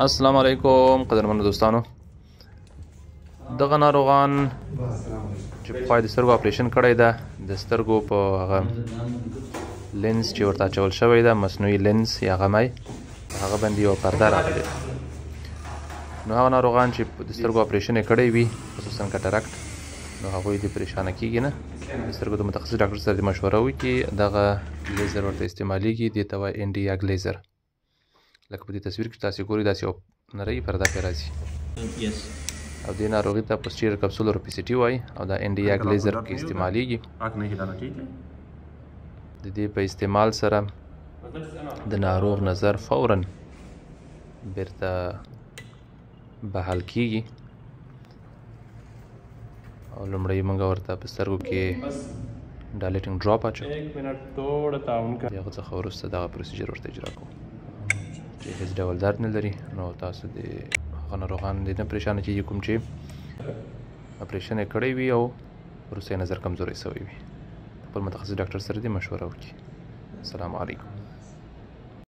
السلام علیکم قدرمنو دوستانو. دغه ناروغان چې پخوا د سترګو اپریشن کړی ده، د سترګو په هغه لینز چې ورته اچول شوی ده، مصنوعي لینز یا غمی، هغه باندې یوه پرده راغلې ده. نو هغه ناروغان چې د سترګو اپریشن یې کړی وي، خصوصا کټرکټ، نو هغوی دې پریشانه کېږي نه. د سترګو د متخصص ډاکټر سره دې مشوره وکړي. دغه لیزر ورته استعمالیږي، دې ته وایي انډیاګ لیزر. لکه په دې تصویر کې تاسې ګورئ، داسې یو نرۍ پرده پرې راځي او دې ناروغي ته پوسټیریر کپسولر اوپیسیټي وایي او دا انډیاګ لیزر کې استعمالیږي. د دې په استعمال سره د ناروغ نظر فوراً بیرته بحال کېږي او لومړی موږ ورته په سترګو کې ډایلیټینګ ډراپ اچوو، د هغه څخه وروسته دغه پروسیجر ورته اجرا کوو چې هیڅ ډول درد نه لري. نو تاسو د هغه ناروغان دې نه پریشانه کېږي کوم چې اپریشن یې کړی وي او وروسته یې نظر کمزوری شوی وي. خپل متخصص ډاکټر سره دې مشوره وکړي. السلام علیکم.